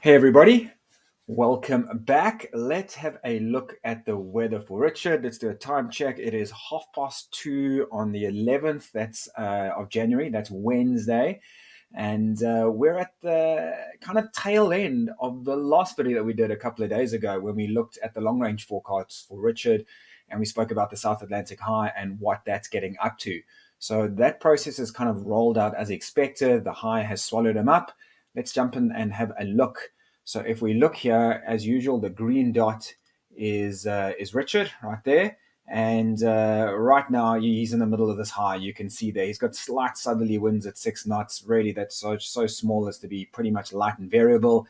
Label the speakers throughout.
Speaker 1: Hey everybody, welcome back. Let's have a look at the weather for Richard. Let's do a time check. It is 2:30 on the 11th. That's of January. That's Wednesday, and we're at the kind of tail end of the last video that we did a couple of days ago when we looked at the long range forecasts for Richard, and we spoke about the South Atlantic high and what that's getting up to. So that process has kind of rolled out as expected. The high has swallowed him up. Let's jump in and have a look. So if we look here, as usual, the green dot is Richard right there. And right now he's in the middle of this high. You can see there he's got slight southerly winds at 6 knots. Really, that's so small as to be pretty much light and variable.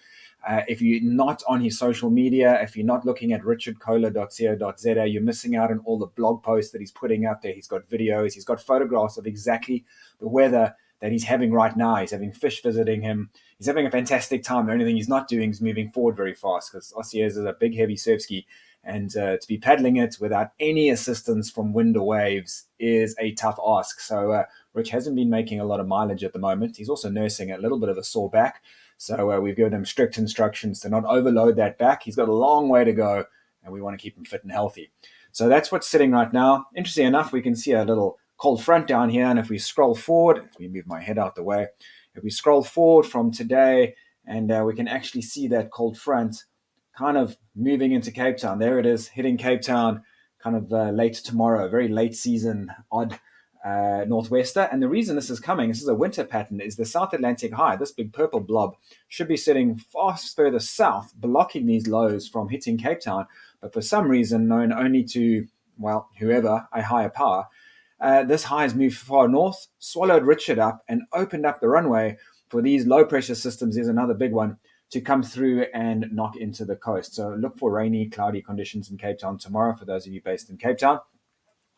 Speaker 1: If you're not on his social media, if you're not looking at richardkohler.co.za, you're missing out on all the blog posts that he's putting up there. He's got videos, he's got photographs of exactly the weather that he's having right now. He's having fish visiting him. He's having a fantastic time. The only thing he's not doing is moving forward very fast because Osiyeza is a big, heavy surf ski. And to be paddling it without any assistance from wind or waves is a tough ask. So Rich hasn't been making a lot of mileage at the moment. He's also nursing a little bit of a sore back. So we've given him strict instructions to not overload that back. He's got a long way to go, and we want to keep him fit and healthy. So that's what's sitting right now. Interesting enough, we can see a little cold front down here. And if we scroll forward, let me move my head out the way. If we scroll forward from today, and we can actually see that cold front kind of moving into Cape Town. There it is, hitting Cape Town kind of late tomorrow, very late season, odd northwester. And the reason this is coming, this is a winter pattern, is the South Atlantic high. This big purple blob should be sitting far further south, blocking these lows from hitting Cape Town. But for some reason, known only to, well, whoever, a higher power, this high has moved far north, swallowed Richard up, and opened up the runway for these low pressure systems. There's another big one to come through and knock into the coast. So look for rainy, cloudy conditions in Cape Town tomorrow for those of you based in Cape Town.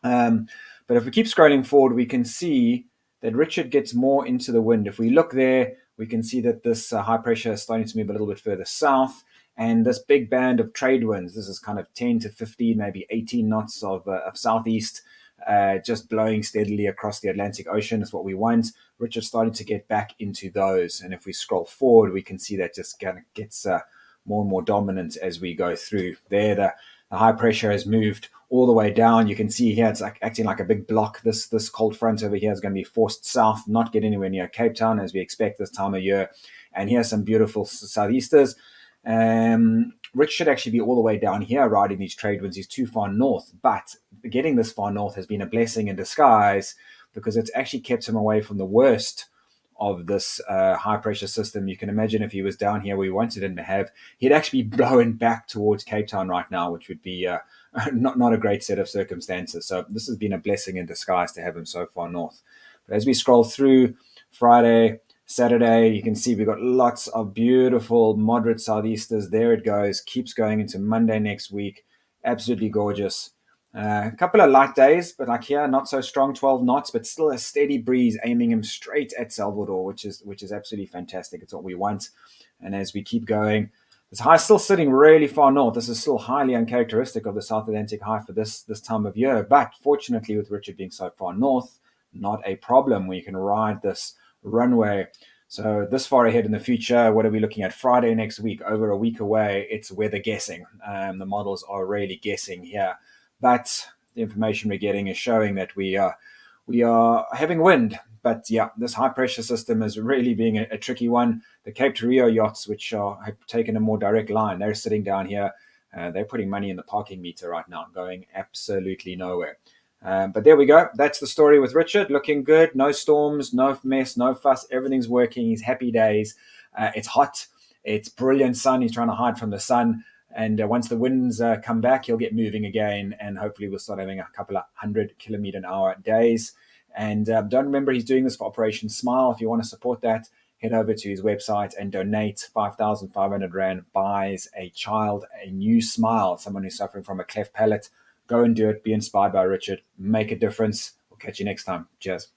Speaker 1: But if we keep scrolling forward, we can see that Richard gets more into the wind. If we look there, we can see that this high pressure is starting to move a little bit further south. And this big band of trade winds, this is kind of 10 to 15, maybe 18 knots of southeast, just blowing steadily across the Atlantic Ocean is what we want. Richard's starting to get back into those. And if we scroll forward, we can see that just kind of gets more and more dominant as we go through. There, the high pressure has moved all the way down. You can see here it's like acting like a big block. This cold front over here is going to be forced south, not get anywhere near Cape Town as we expect this time of year. And here's some beautiful southeasters. Rich should actually be all the way down here riding these trade winds. He's too far north, but getting this far north has been a blessing in disguise because it's actually kept him away from the worst of this high pressure system. You can imagine if he was down here where we wanted him to have, he'd actually be blowing back towards Cape Town right now, which would be not a great set of circumstances. So this has been a blessing in disguise to have him so far north. But as we scroll through Friday, Saturday, you can see we've got lots of beautiful moderate southeasters. There it goes, keeps going into Monday next week. Absolutely gorgeous. A couple of light days, but like here, not so strong, 12 knots, but still a steady breeze aiming him straight at Salvador, which is absolutely fantastic. It's what we want. And as we keep going, this high is still sitting really far north. This is still highly uncharacteristic of the South Atlantic high for this time of year. But fortunately, with Richard being so far north, not a problem where you can ride this runway. So this far ahead in the future, what are we looking at? Friday next week, over a week away, it's weather guessing. The models are really guessing here. But the information we're getting is showing that we are having wind. But yeah, this high pressure system is really being a tricky one. The Cape to Rio yachts, which have taken a more direct line, they're sitting down here. They're putting money in the parking meter right now, going absolutely nowhere. But there we go. That's the story with Richard. Looking good. No storms, no mess, no fuss. Everything's working. He's happy days. It's hot. It's brilliant sun. He's trying to hide from the sun. And once the winds come back, he'll get moving again. And hopefully we'll start having a couple of 100-kilometer-an-hour days. And don't remember, he's doing this for Operation Smile. If you want to support that, head over to his website and donate 5,500 Rand, buys a child a new smile, someone who's suffering from a cleft palate. Go and do it. Be inspired by Richard. Make a difference. We'll catch you next time. Cheers.